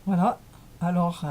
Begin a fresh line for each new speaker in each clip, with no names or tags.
Voilà. Alors,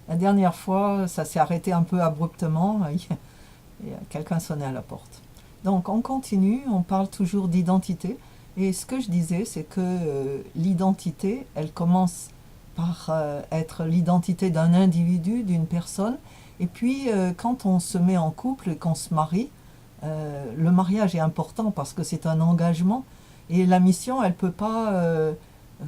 la dernière fois, ça s'est arrêté un peu abruptement. Et quelqu'un sonnait à la porte. Donc, on continue, on parle toujours d'identité. Et ce que je disais, c'est que l'identité, elle commence par être l'identité d'un individu, d'une personne. Et puis, quand on se met en couple et qu'on se marie, le mariage est important parce que c'est un engagement. Et la mission, elle ne peut pas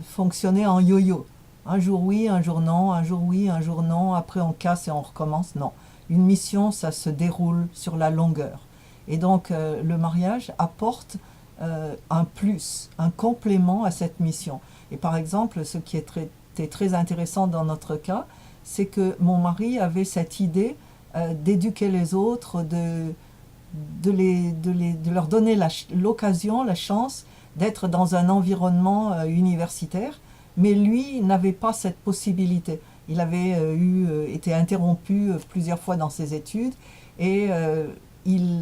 fonctionner en yo-yo. Un jour oui, un jour non, un jour oui, un jour non, après on casse et on recommence. Non. Une mission, ça se déroule sur la longueur. Et donc le mariage apporte un plus, un complément à cette mission. Et par exemple, ce qui était très intéressant dans notre cas, c'est que mon mari avait cette idée d'éduquer les autres, de leur donner l'occasion, la chance d'être dans un environnement universitaire, mais lui n'avait pas cette possibilité. Il avait été interrompu plusieurs fois dans ses études et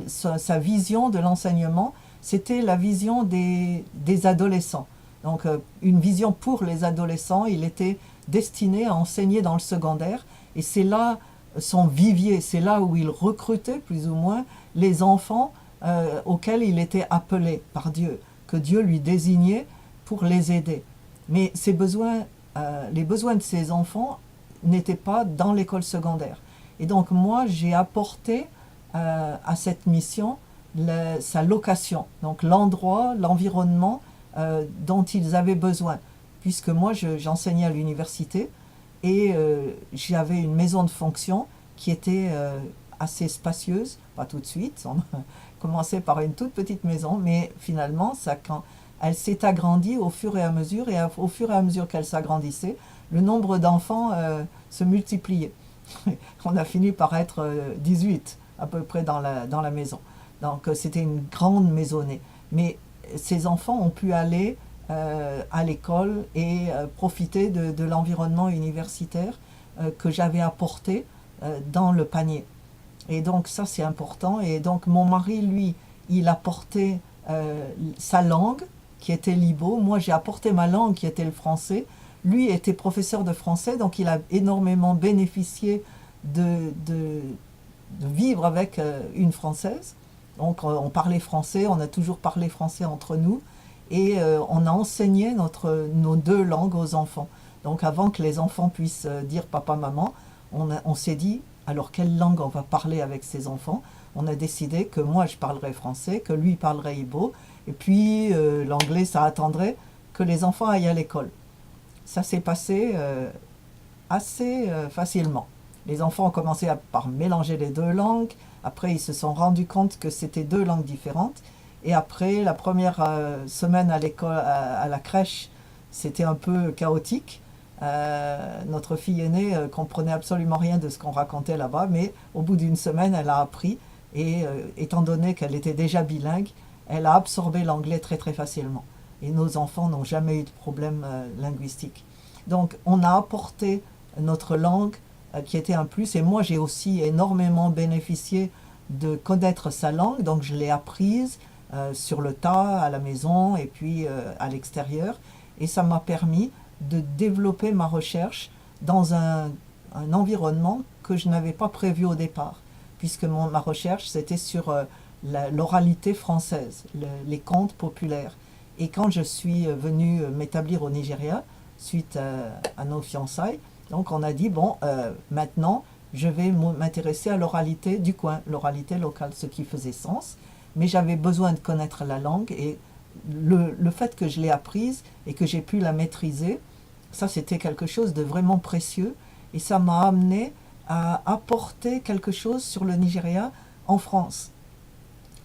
sa vision de l'enseignement, c'était la vision des adolescents. Donc une vision pour les adolescents, il était destiné à enseigner dans le secondaire et c'est là son vivier, c'est là où il recrutait plus ou moins les enfants auxquels il était appelé par Dieu, que Dieu lui désignait pour les aider. Mais les besoins de ces enfants n'étaient pas dans l'école secondaire. Et donc moi, j'ai apporté à cette mission sa location, donc l'endroit, l'environnement dont ils avaient besoin. Puisque moi, j'enseignais à l'université et j'avais une maison de fonction qui était assez spacieuse, pas tout de suite, on a commencé par une toute petite maison, mais finalement, elle s'est agrandie au fur et à mesure, et au fur et à mesure qu'elle s'agrandissait, le nombre d'enfants se multipliait. On a fini par être 18 à peu près dans la maison. Donc c'était une grande maisonnée. Mais ces enfants ont pu aller à l'école et profiter de l'environnement universitaire que j'avais apporté dans le panier. Et donc ça c'est important. Et donc mon mari, lui, il apportait sa langue qui était l'ibo. Moi j'ai apporté ma langue qui était le français. Lui était professeur de français, donc il a énormément bénéficié de vivre avec une Française. Donc on parlait français, on a toujours parlé français entre nous et on a enseigné nos deux langues aux enfants. Donc avant que les enfants puissent dire papa, maman, on s'est dit alors quelle langue on va parler avec ces enfants. On a décidé que moi je parlerais français, que lui parlerait ibo, et puis l'anglais ça attendrait que les enfants aillent à l'école. Ça s'est passé assez facilement. Les enfants ont commencé par mélanger les deux langues. Après, ils se sont rendus compte que c'était deux langues différentes. Et après, la première semaine à l'école, à la crèche, c'était un peu chaotique. Notre fille aînée comprenait absolument rien de ce qu'on racontait là-bas, mais au bout d'une semaine, elle a appris. Et étant donné qu'elle était déjà bilingue, elle a absorbé l'anglais très très facilement. Et nos enfants n'ont jamais eu de problème linguistique. Donc, on a apporté notre langue qui était un plus. Et moi, j'ai aussi énormément bénéficié de connaître sa langue. Donc, je l'ai apprise sur le tas, à la maison et puis à l'extérieur. Et ça m'a permis de développer ma recherche dans un environnement que je n'avais pas prévu au départ. Puisque ma recherche, c'était sur l'oralité française, les contes populaires. Et quand je suis venue m'établir au Nigeria, suite à nos fiançailles, donc on a dit, bon, maintenant, je vais m'intéresser à l'oralité du coin, l'oralité locale, ce qui faisait sens. Mais j'avais besoin de connaître la langue et le fait que je l'ai apprise et que j'ai pu la maîtriser, ça c'était quelque chose de vraiment précieux. Et ça m'a amené à apporter quelque chose sur le Nigeria en France.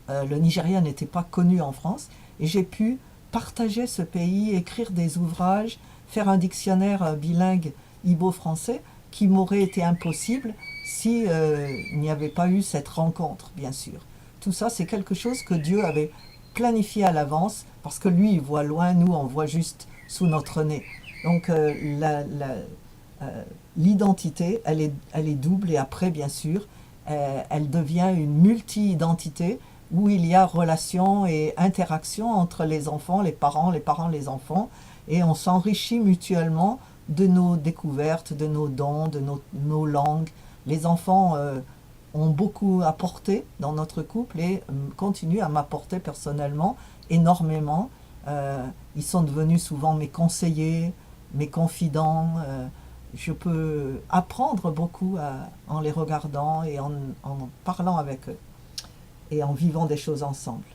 Le Nigeria n'était pas connu en France et j'ai pu partager ce pays, écrire des ouvrages, faire un dictionnaire bilingue ibo-français qui m'aurait été impossible si il n'y avait pas eu cette rencontre, bien sûr. Tout ça, c'est quelque chose que Dieu avait planifié à l'avance, parce que lui, il voit loin, nous, on voit juste sous notre nez. Donc, l'identité, elle est double, et après, bien sûr, elle devient une multi-identité, où il y a relation et interaction entre les enfants, les parents, les enfants, et on s'enrichit mutuellement de nos découvertes, de nos dons, de nos langues. Les enfants ont beaucoup apporté dans notre couple et continuent à m'apporter personnellement énormément. Ils sont devenus souvent mes conseillers, mes confidents. Je peux apprendre beaucoup en les regardant et en parlant avec eux et en vivant des choses ensemble.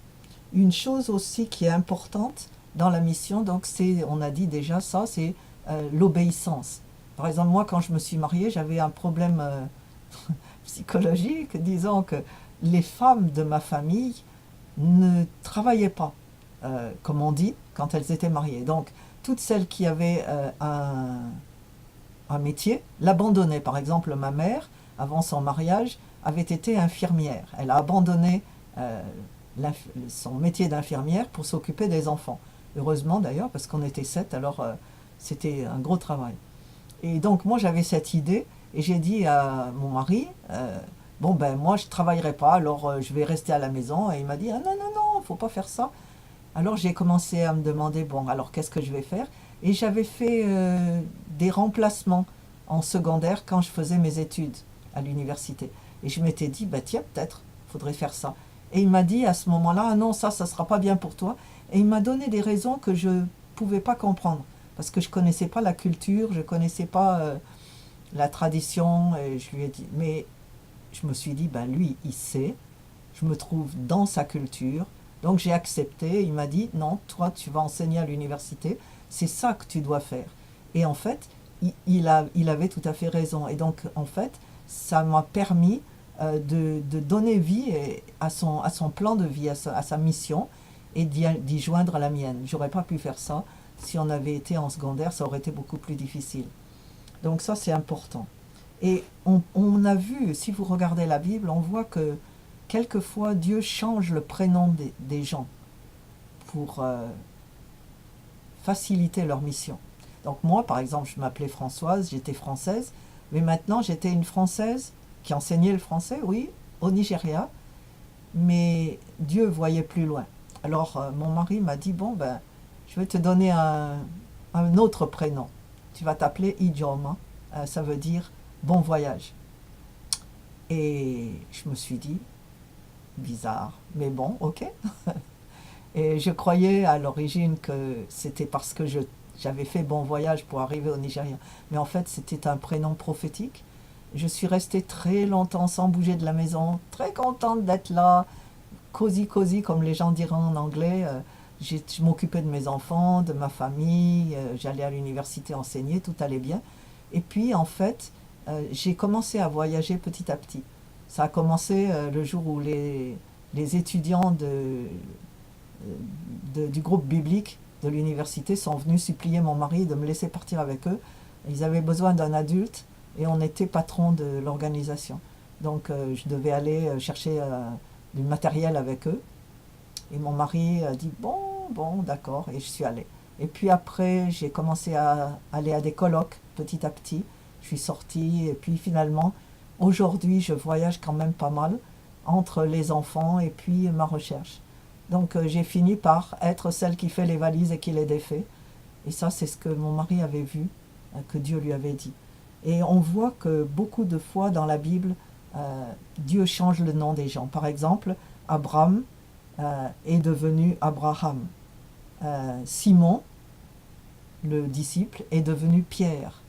Une chose aussi qui est importante dans la mission, donc c'est, on a dit déjà ça, c'est l'obéissance. Par exemple, moi, quand je me suis mariée, j'avais un problème psychologique, disons que les femmes de ma famille ne travaillaient pas, comme on dit, quand elles étaient mariées. Donc, toutes celles qui avaient un métier l'abandonnaient. Par exemple, ma mère, avant son mariage, avait été infirmière. Elle a abandonné son métier d'infirmière pour s'occuper des enfants. Heureusement d'ailleurs, parce qu'on était 7, alors c'était un gros travail. Et donc moi j'avais cette idée, et j'ai dit à mon mari, bon ben moi je ne travaillerai pas, alors je vais rester à la maison. Et il m'a dit, ah non, non, non, il ne faut pas faire ça. Alors j'ai commencé à me demander, bon alors qu'est-ce que je vais faire? Et j'avais fait des remplacements en secondaire quand je faisais mes études à l'université. Et je m'étais dit, bah tiens, peut-être, il faudrait faire ça. Et il m'a dit à ce moment-là, ah non, ça ne sera pas bien pour toi. Et il m'a donné des raisons que je ne pouvais pas comprendre. Parce que je ne connaissais pas la culture, je ne connaissais pas la tradition. Et je lui ai dit, mais je me suis dit, ben lui, il sait, je me trouve dans sa culture. Donc j'ai accepté. Il m'a dit, non, toi, tu vas enseigner à l'université, c'est ça que tu dois faire. Et en fait, il avait tout à fait raison. Et donc, en fait, ça m'a permis de donner vie à son plan de vie, à sa mission, et d'y joindre à la mienne. J'aurais pas pu faire ça si on avait été en secondaire, ça aurait été beaucoup plus difficile. Donc ça, c'est important. Et on a vu, si vous regardez la Bible, on voit que quelquefois Dieu change le prénom des gens pour faciliter leur mission. Donc moi, par exemple, je m'appelais Françoise, j'étais française, mais maintenant j'étais une Française qui enseignait le français, oui, au Nigeria, mais Dieu voyait plus loin. Alors mon mari m'a dit, bon, ben, je vais te donner un autre prénom. Tu vas t'appeler Ijoma, ça veut dire bon voyage. Et je me suis dit, bizarre, mais bon, ok. Et je croyais à l'origine que c'était parce que j'avais fait bon voyage pour arriver au Nigeria. Mais en fait, c'était un prénom prophétique. Je suis restée très longtemps sans bouger de la maison, très contente d'être là, cosy cosy comme les gens diraient en anglais. Je m'occupais de mes enfants, de ma famille, j'allais à l'université enseigner, tout allait bien. Et puis en fait, j'ai commencé à voyager petit à petit. Ça a commencé le jour où les étudiants du groupe biblique de l'université sont venus supplier mon mari de me laisser partir avec eux. Ils avaient besoin d'un adulte et on était patron de l'organisation. Donc je devais aller chercher du matériel avec eux. Et mon mari a dit bon, d'accord, et je suis allée. Et puis après, j'ai commencé à aller à des colloques petit à petit. Je suis sortie et puis finalement, aujourd'hui, je voyage quand même pas mal entre les enfants et puis ma recherche. Donc j'ai fini par être celle qui fait les valises et qui les défait. Et ça, c'est ce que mon mari avait vu, que Dieu lui avait dit. Et on voit que beaucoup de fois dans la Bible, Dieu change le nom des gens. Par exemple, Abraham est devenu Abraham. Simon, le disciple, est devenu Pierre.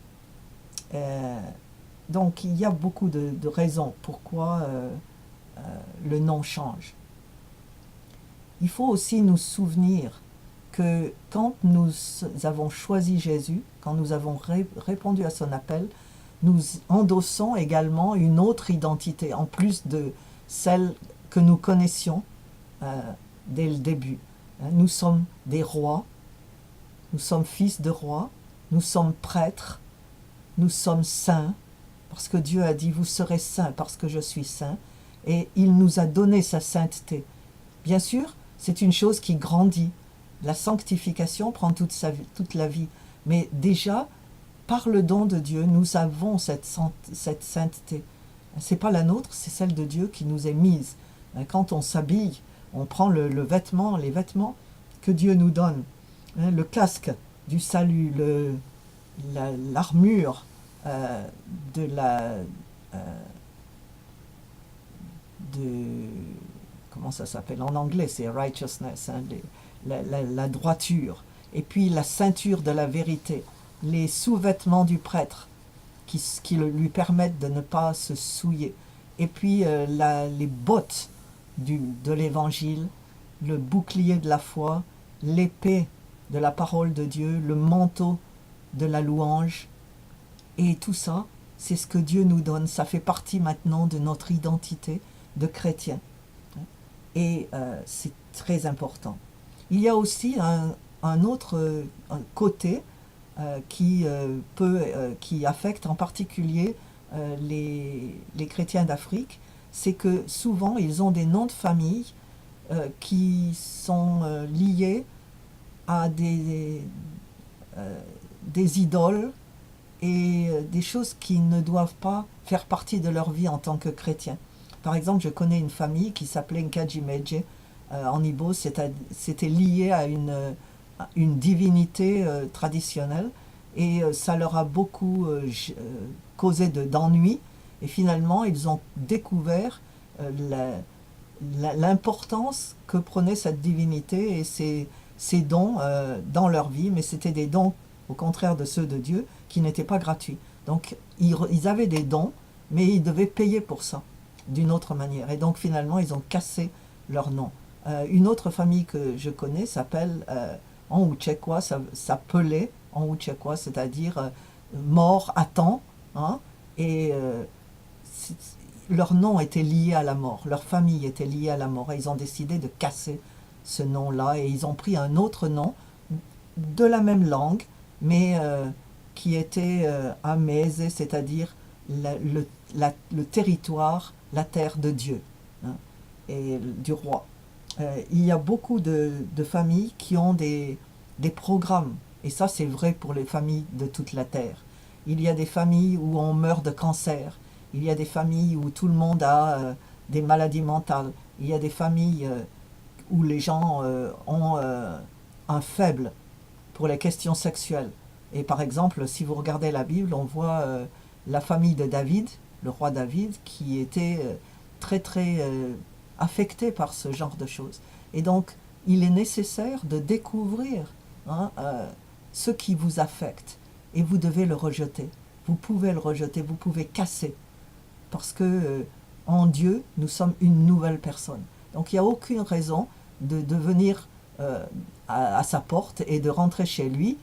Donc il y a beaucoup de raisons pourquoi le nom change. Il faut aussi nous souvenir que quand nous avons choisi Jésus, quand nous avons répondu à son appel, nous endossons également une autre identité, en plus de celle que nous connaissions dès le début. Nous sommes des rois, nous sommes fils de rois, nous sommes prêtres, nous sommes saints, parce que Dieu a dit « vous serez saints parce que je suis saint », et il nous a donné sa sainteté. Bien sûr, c'est une chose qui grandit. La sanctification prend toute la vie. Mais déjà, par le don de Dieu, nous avons cette sainteté. Ce n'est pas la nôtre, c'est celle de Dieu qui nous est mise. Quand on s'habille, on prend les vêtements que Dieu nous donne. Le casque du salut, l'armure de de, comment ça s'appelle en anglais, c'est righteousness, hein, la droiture, et puis la ceinture de la vérité, les sous-vêtements du prêtre qui lui permettent de ne pas se souiller, et puis les bottes de l'évangile, le bouclier de la foi, l'épée de la parole de Dieu, le manteau de la louange, et tout ça, c'est ce que Dieu nous donne, ça fait partie maintenant de notre identité de chrétien. Et c'est très important. Il y a aussi un autre côté qui affecte en particulier les chrétiens d'Afrique, c'est que souvent ils ont des noms de famille qui sont liés à des idoles et des choses qui ne doivent pas faire partie de leur vie en tant que chrétiens. Par exemple, je connais une famille qui s'appelait Nkajimeje en Igbo, c'était lié à une divinité traditionnelle, et ça leur a beaucoup causé d'ennui, et finalement ils ont découvert l'importance que prenait cette divinité et ses dons dans leur vie, mais c'était des dons, au contraire de ceux de Dieu, qui n'étaient pas gratuits. Donc ils avaient des dons, mais ils devaient payer pour ça, d'une autre manière. Et donc finalement, ils ont cassé leur nom. Une autre famille que je connais s'appelle en Uchequois, s'appelait en Uchequois, c'est-à-dire mort à temps, hein, et leur nom était lié à la mort, leur famille était liée à la mort, et ils ont décidé de casser ce nom-là, et ils ont pris un autre nom de la même langue, mais qui était Amézé, c'est-à-dire le territoire, la terre de Dieu, hein, et du roi. Il y a beaucoup de familles qui ont des programmes, et ça c'est vrai pour les familles de toute la terre. Il y a des familles où on meurt de cancer, il y a des familles où tout le monde a des maladies mentales, il y a des familles où les gens ont un faible pour les questions sexuelles. Et par exemple, si vous regardez la Bible, on voit la famille de David, le roi David, qui était très très affecté par ce genre de choses. Et donc, il est nécessaire de découvrir hein, ce qui vous affecte, et vous devez le rejeter. Vous pouvez le rejeter, vous pouvez casser, parce que en Dieu, nous sommes une nouvelle personne. Donc, il n'y a aucune raison de venir à sa porte et de rentrer chez lui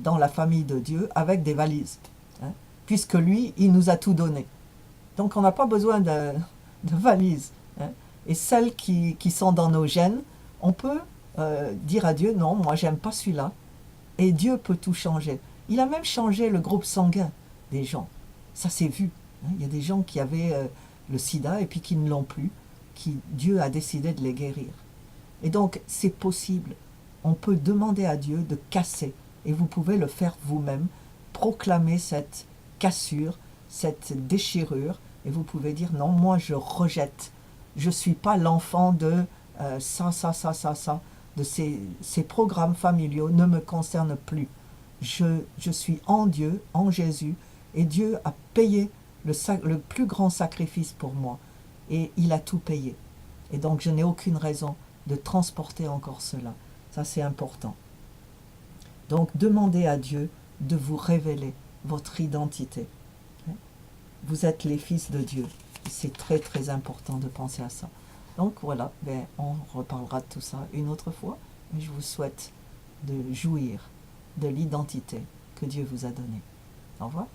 dans la famille de Dieu avec des valises, hein, puisque lui, il nous a tout donné. Donc on n'a pas besoin de valises, hein. Et celles qui sont dans nos gènes, on peut dire à Dieu, non, moi j'aime pas celui-là, et Dieu peut tout changer. Il a même changé le groupe sanguin des gens, ça s'est vu, hein. Il y a des gens qui avaient le sida et puis qui ne l'ont plus, Dieu a décidé de les guérir. Et donc c'est possible, on peut demander à Dieu de casser, et vous pouvez le faire vous-même, proclamer cette cassure, cette déchirure, et vous pouvez dire non, moi je rejette, je ne suis pas l'enfant de ça, de ces programmes familiaux ne me concernent plus. Je suis en Dieu, en Jésus, et Dieu a payé le plus grand sacrifice pour moi, et il a tout payé. Et donc je n'ai aucune raison de transporter encore cela. Ça c'est important. Donc demandez à Dieu de vous révéler votre identité. Vous êtes les fils de Dieu. C'est très très important de penser à ça. Donc voilà, on reparlera de tout ça une autre fois. Mais je vous souhaite de jouir de l'identité que Dieu vous a donnée. Au revoir.